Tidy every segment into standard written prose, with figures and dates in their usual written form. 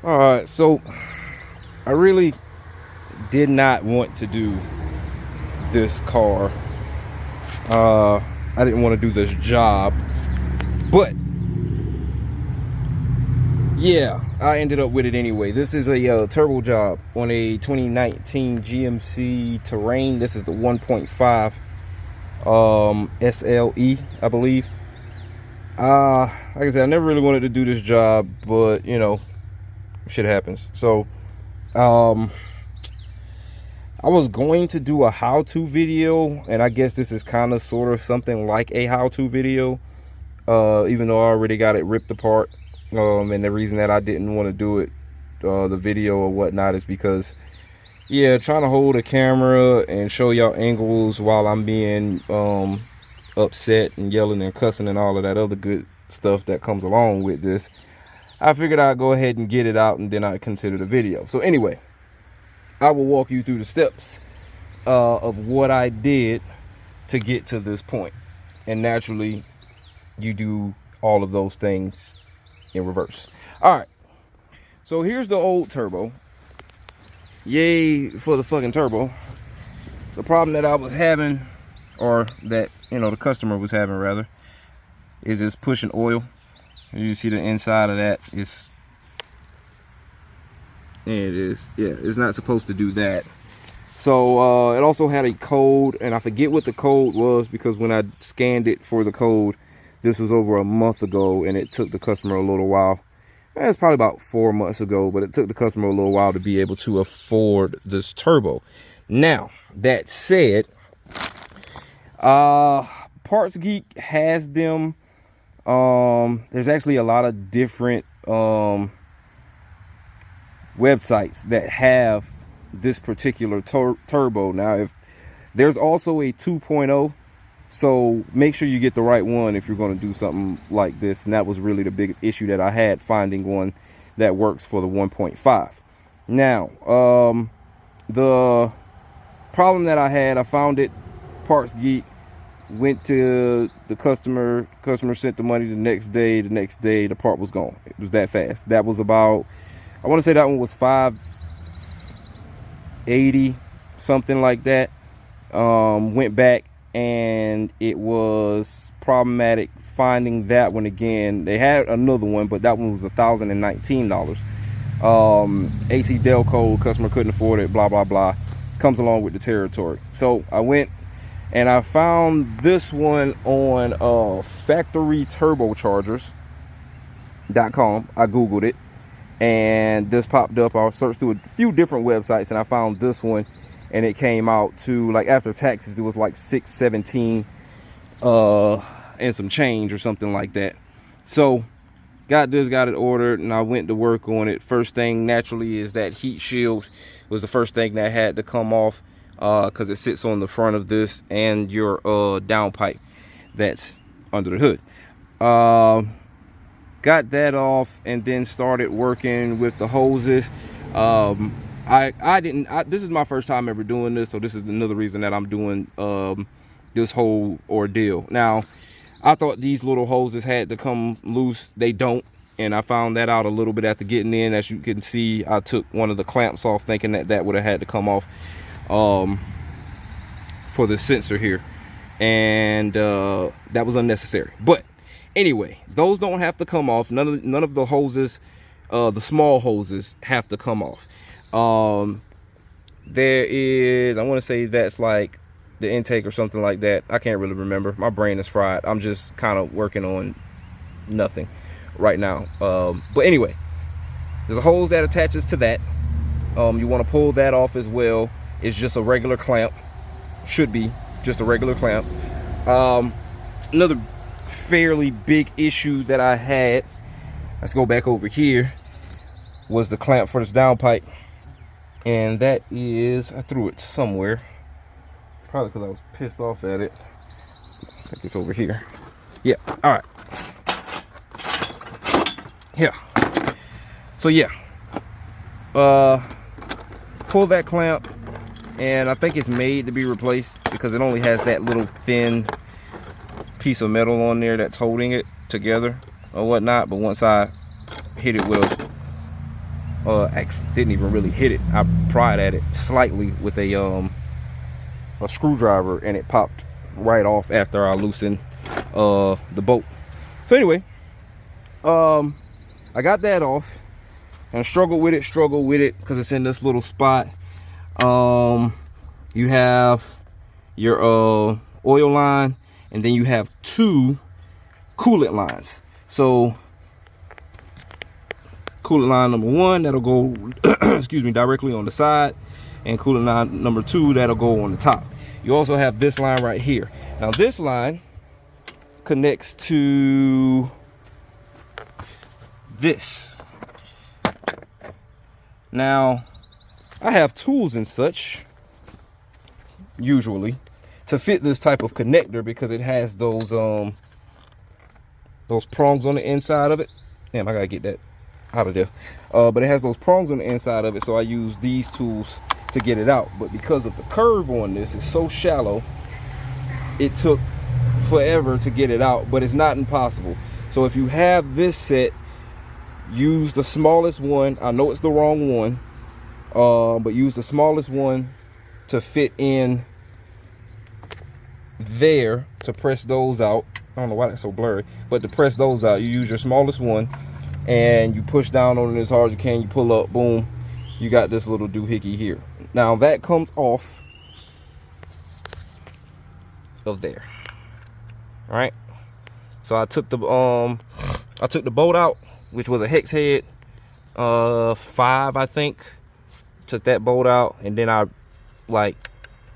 All right, so I really did not want to do this car. I didn't want to do this job, but yeah, I ended up with it anyway. This is a turbo job on a 2019 GMC Terrain. This is the 1.5 SLE, I believe. Like I said, I never really wanted to do this job, but you know, shit happens. So I was going to do a how-to video, and I guess this is kind of sort of something like a how-to video, even though I already got it ripped apart. And the reason that I didn't want to do it, the video or whatnot, is because, yeah, trying to hold a camera and show y'all angles while I'm being upset and yelling and cussing and all of that other good stuff that comes along with this, I figured I'd go ahead and get it out and then I'd consider the video. So anyway, I will walk you through the steps of what I did to get to this point. And naturally, you do all of those things in reverse. All right, so here's the old turbo. Yay for the fucking turbo. The problem that I was having, or that, you know, the customer was having rather, is this pushing oil. You see the inside of that is, it is, yeah, it's not supposed to do that. So it also had a code, and I forget what the code was, because when I scanned it for the code, this was over a month ago, and it took the customer a little while. It's probably about 4 months ago, but it took the customer a little while to be able to afford this turbo. Now, that said, Parts Geek has them. There's actually a lot of different websites that have this particular turbo. Now, if there's also a 2.0, so make sure you get the right one if you're going to do something like this. And that was really the biggest issue that I had, finding one that works for the 1.5. Now, the problem that I had, I found it, Parts Geek, went to the customer sent the money the next day the part was gone. It was that fast. That was about, I want to say that one was $580, something like that. Went back, and it was problematic finding that one again. They had another one, but that one was $1,019. AC Del code, customer couldn't afford it, blah blah blah, comes along with the territory. So I went and I found this one on factoryturbochargers.com. I googled it, and this popped up. I searched through a few different websites, and I found this one, and it came out to, like, after taxes, it was like $617 and some change or something like that. So got it ordered, and I went to work on it. First thing naturally is that heat shield was the first thing that had to come off, because it sits on the front of this and your downpipe that's under the hood. Got that off, and then started working with the hoses. This is my first time ever doing this, so this is another reason that I'm doing this whole ordeal. Now, I thought these little hoses had to come loose. They don't, and I found that out a little bit after getting in. As you can see, I took one of the clamps off, thinking that that would have had to come off for the sensor here, and that was unnecessary. But anyway, those don't have to come off. None of the hoses, the small hoses, have to come off. There is, I want to say that's like the intake or something like that. I can't really remember. My brain is fried. I'm just kind of working on nothing right now. But anyway, there's a hose that attaches to that. You want to pull that off as well. It's just a regular clamp. Should be just a regular clamp. Another fairly big issue that I had, let's go back over here, was the clamp for this downpipe. And that is, I threw it somewhere, probably because I was pissed off at it. I think it's over here. Yeah, all right. Yeah. So yeah, pull that clamp, and I think it's made to be replaced because it only has that little thin piece of metal on there that's holding it together or whatnot. But once I hit it with Actually didn't even really hit it. I pried at it slightly with a screwdriver, and it popped right off after I loosened the bolt. So anyway, I got that off and struggled with it because it's in this little spot. You have your oil line, and then you have two coolant lines. So coolant line number one, that'll go excuse me, directly on the side, and coolant line number two, that'll go on the top. You also have this line right here. Now this line connects to this. Now I have tools and such usually to fit this type of connector because it has those prongs on the inside of it. Damn, I gotta get that out of there. But it has those prongs on the inside of it, so I use these tools to get it out. But because of the curve on this, it's so shallow, it took forever to get it out, but it's not impossible. So if you have this set, use the smallest one. I know it's the wrong one, but use the smallest one to fit in there to press those out. I don't know why that's so blurry, but to press those out, you use your smallest one and you push down on it as hard as you can. You pull up, boom, you got this little doohickey here. Now that comes off of there. All right, so I took the bolt out, which was a hex head 5, I think. Took that bolt out, and then I like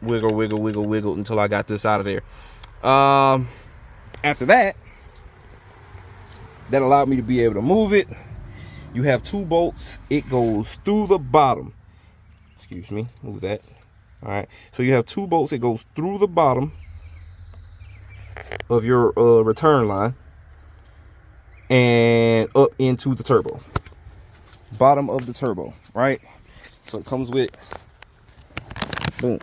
wiggle until I got this out of there. After that allowed me to be able to move it. You have two bolts. It goes through the bottom. Excuse me, move that. All right, so you have two bolts. It goes through the bottom of your return line and up into the turbo, bottom of the turbo, right? So it comes with, boom,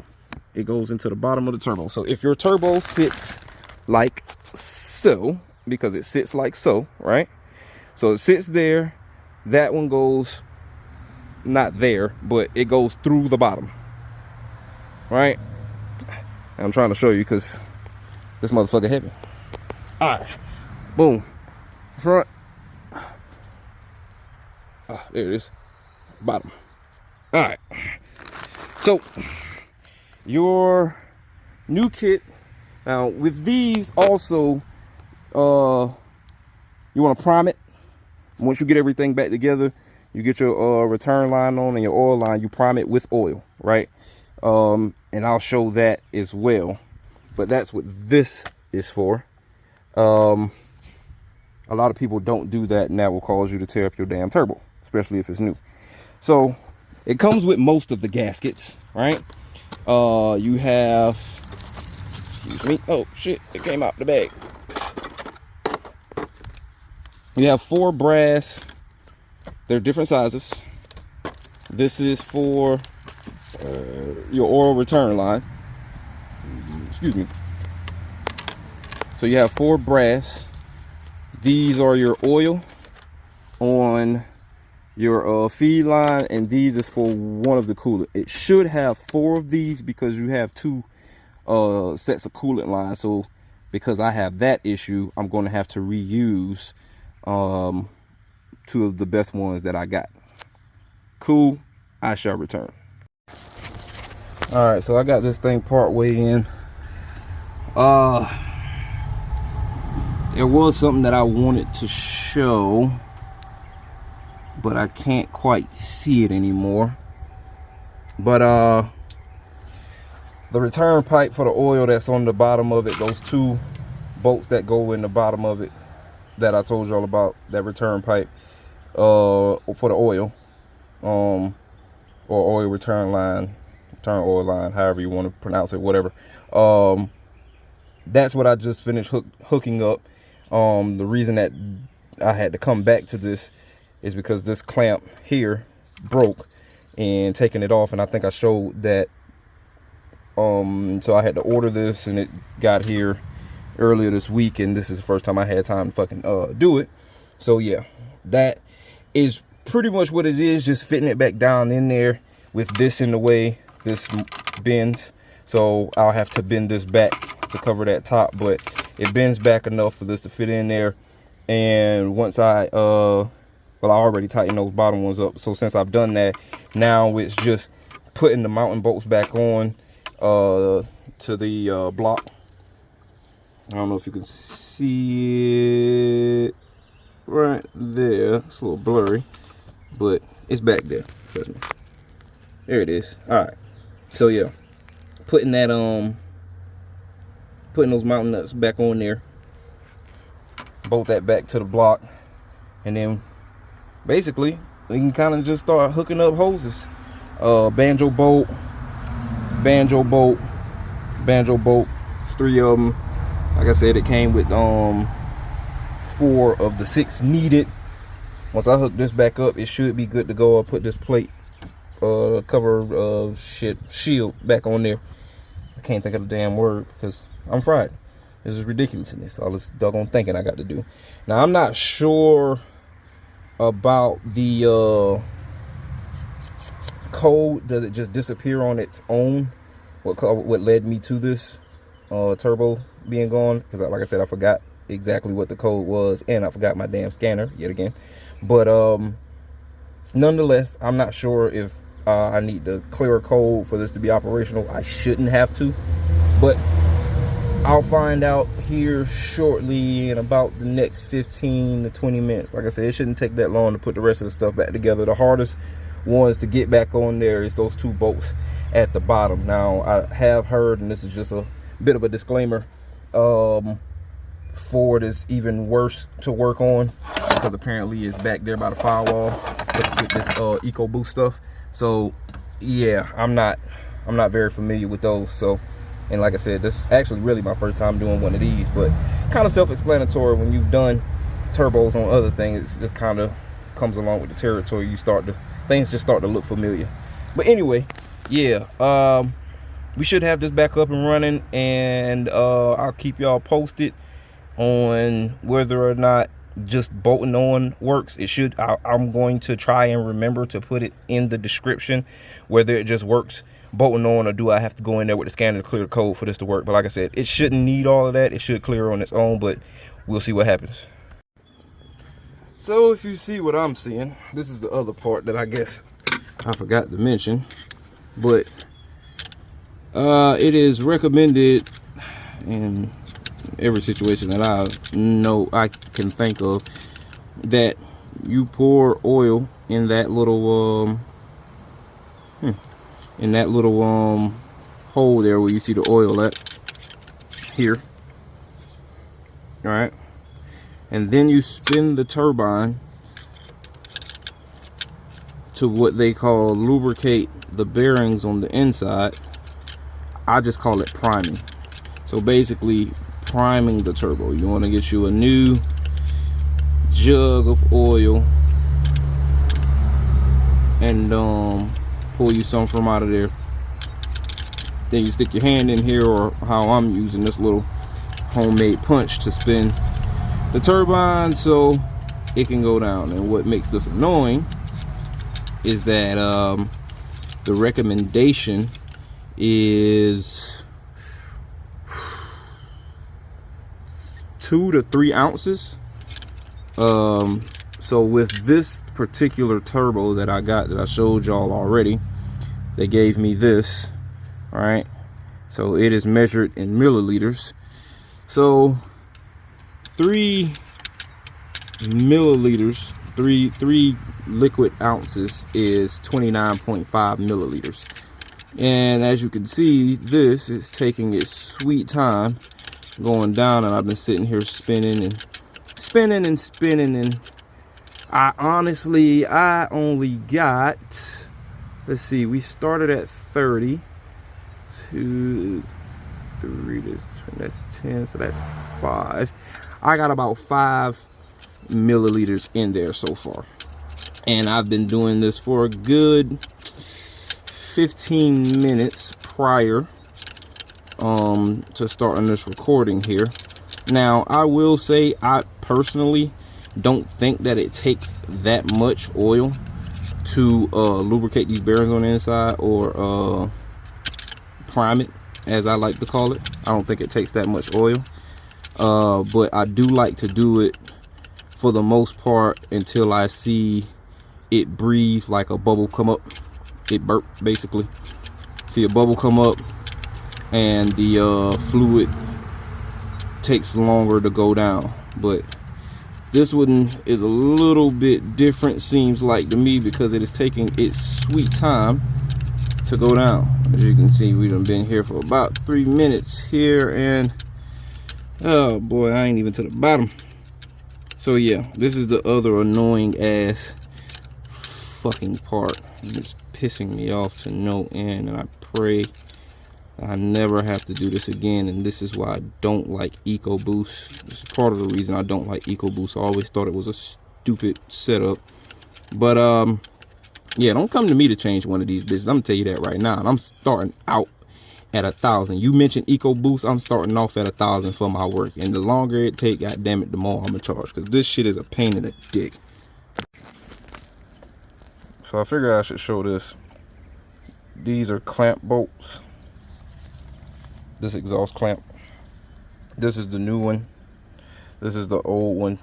it goes into the bottom of the turbo. So if your turbo sits like so, because it sits like so, right? So it sits there, that one goes not there, but it goes through the bottom, right? And I'm trying to show you because this motherfucker heavy. All right, boom, front. There it is, bottom. All right, so your new kit. Now with these also, you want to prime it. Once you get everything back together, you get your return line on and your oil line, you prime it with oil, right? And I'll show that as well. But that's what this is for. A lot of people don't do that, and that will cause you to tear up your damn turbo, especially if it's new. So it comes with most of the gaskets, right? You have, excuse me, oh shit, it came out the bag. You have 4 brass. They're different sizes. This is for your oil return line. Excuse me. So you have 4 brass. These are your oil on your feed line, and these is for one of the coolant. It should have 4 of these because you have 2 sets of coolant lines. So because I have that issue, I'm going to have to reuse 2 of the best ones that I got. Cool, I shall return. All right, so I got this thing part way in. There was something that I wanted to show, but I can't quite see it anymore. But the return pipe for the oil that's on the bottom of it, those 2 bolts that go in the bottom of it that I told y'all about, that return pipe for the oil, or oil return line, return oil line, however you want to pronounce it, whatever. That's what I just finished hooking up. The reason that I had to come back to this is because this clamp here broke, and taking it off, and I think I showed that. So I had to order this, and it got here earlier this week, and this is the first time I had time to fucking do it. So yeah, that is pretty much what it is, just fitting it back down in there with this in the way. This bends, so I'll have to bend this back to cover that top, but it bends back enough for this to fit in there. And once I well, I already tightened those bottom ones up, so since I've done that, now it's just putting the mounting bolts back on to the block. I don't know if you can see it right there. It's a little blurry, but it's back there. Trust me. There it is. All right. So yeah, putting that putting those mounting nuts back on there. Bolt that back to the block, and then basically we can kind of just start hooking up hoses. Banjo bolt, banjo bolt, banjo bolt. It's 3 of them. Like I said, it came with 4 of the 6 needed. Once I hook this back up, it should be good to go. I'll put this plate cover shield back on there. I can't think of the damn word because I'm fried. This is ridiculousness, all this doggone thinking I got to do. Now, I'm not sure about the code. Does it just disappear on its own? What led me to this turbo being gone? Because like I said, I forgot exactly what the code was, and I forgot my damn scanner yet again. But nonetheless, I'm not sure if I need to clear a code for this to be operational. I shouldn't have to, but I'll find out here shortly in about the next 15 to 20 minutes. Like I said, it shouldn't take that long to put the rest of the stuff back together. The hardest ones to get back on there is those 2 bolts at the bottom. Now, I have heard, and this is just a bit of a disclaimer, Ford is even worse to work on because apparently it's back there by the firewall with this ecoboost stuff. So yeah, I'm not very familiar with those. So, and like I said, this is actually really my first time doing one of these, but kind of self-explanatory. When you've done turbos on other things, it just kind of comes along with the territory. Things just start to look familiar. But anyway, yeah, we should have this back up and running, and I'll keep y'all posted on whether or not just bolting on works. It should. I'm going to try and remember to put it in the description whether it just works bolting on, or do I have to go in there with the scanner to clear the code for this to work. But like I said, it shouldn't need all of that. It should clear on its own, but we'll see what happens. So if you see what I'm seeing, this is the other part that I guess I forgot to mention, but it is recommended in every situation that I know I can think of that you pour oil in that little hole there where you see the oil at here. All right, and then you spin the turbine to what they call lubricate the bearings on the inside. I just call it priming. So basically priming the turbo. You want to get you a new jug of oil and pull you some from out of there. Then you stick your hand in here, or how I'm using this little homemade punch to spin the turbine so it can go down. And what makes this annoying is that the recommendation is 2 to 3 ounces. So with this particular turbo that I got, that I showed y'all already, they gave me this. All right, so it is measured in milliliters. So 3 milliliters, three liquid ounces is 29.5 milliliters. And as you can see, this is taking its sweet time going down, and I've been sitting here spinning and spinning and spinning, and I only got, let's see, we started at 30, 2, 3, that's 10, so that's 5. I got about 5 milliliters in there so far, and I've been doing this for a good 15 minutes prior to starting this recording here. Now, I will say, I personally don't think that it takes that much oil to lubricate these bearings on the inside, or prime it, as I like to call it. I don't think it takes that much oil, but I do like to do it for the most part until I see it breathe, like a bubble come up, it burp basically. See a bubble come up and the fluid takes longer to go down. But this one is a little bit different, seems like to me, because it is taking its sweet time to go down. As you can see, we done been here for about 3 minutes here, and oh boy, I ain't even to the bottom. So yeah, this is the other annoying ass fucking part. It's pissing me off to no end, and I pray I never have to do this again. And this is why I don't like ecoboost. This is part of the reason I don't like ecoboost. I always thought it was a stupid setup. But yeah, don't come to me to change one of these bitches. I'm gonna tell you that right now. And I'm starting out at 1,000. You mentioned ecoboost, I'm starting off at 1,000 for my work. And the longer it take, god damn it, the more I'm gonna charge, because this shit is a pain in the dick. So I figured I should show this. These are clamp bolts. This exhaust clamp. This is the new one. This is the old one.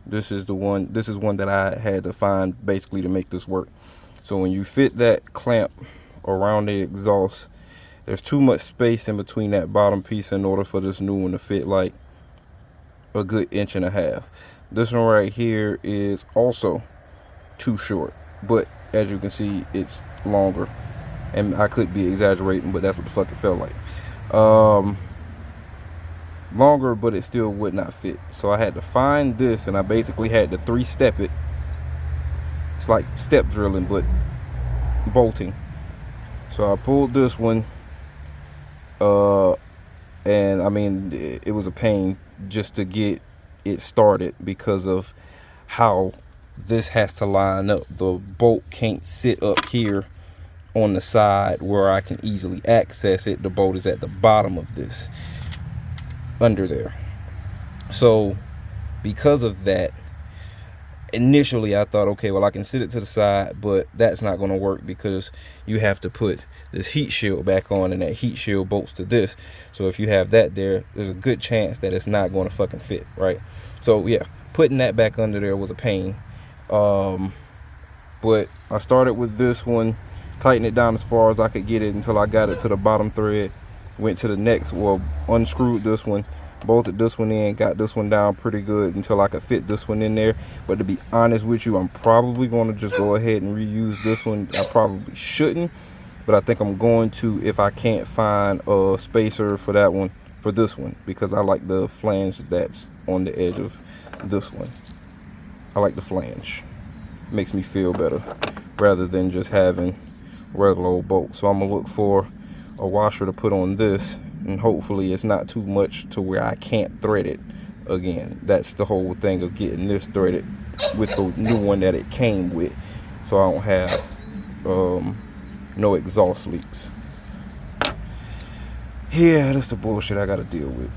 This is the one. This is one that I had to find basically to make this work. So when you fit that clamp around the exhaust, there's too much space in between that bottom piece in order for this new one to fit like a good 1.5 inches. This one right here is also too short, but as you can see, it's longer. And I could be exaggerating, but that's what the fuck it felt like. Longer, but it still would not fit. So I had to find this, and I basically had to 3-step it. It's like step drilling, but bolting. So I pulled this one, and I mean, it was a pain just to get it started because of how this has to line up. The bolt can't sit up here on the side where I can easily access it. The bolt is at the bottom of this, under there. So because of that, initially I thought, okay, well, I can sit it to the side, but that's not going to work because you have to put this heat shield back on, and that heat shield bolts to this. So if you have that there, there's a good chance that it's not going to fucking fit, right? So yeah, putting that back under there was a pain. But I started with this one, tightened it down as far as I could get it until I got it to the bottom thread. Went to the next, well, unscrewed this one, bolted this one in, got this one down pretty good until I could fit this one in there. But to be honest with you, I'm probably going to just go ahead and reuse this one. I probably shouldn't, but I think I'm going to if I can't find a spacer for that one, for this one, because I like the flange that's on the edge of this one. I like the flange. Makes me feel better rather than just having regular old bolts. So I'm gonna look for a washer to put on this, and hopefully it's not too much to where I can't thread it again. That's the whole thing of getting this threaded with the new one that it came with, so I don't have no exhaust leaks. Yeah, that's the bullshit I gotta deal with.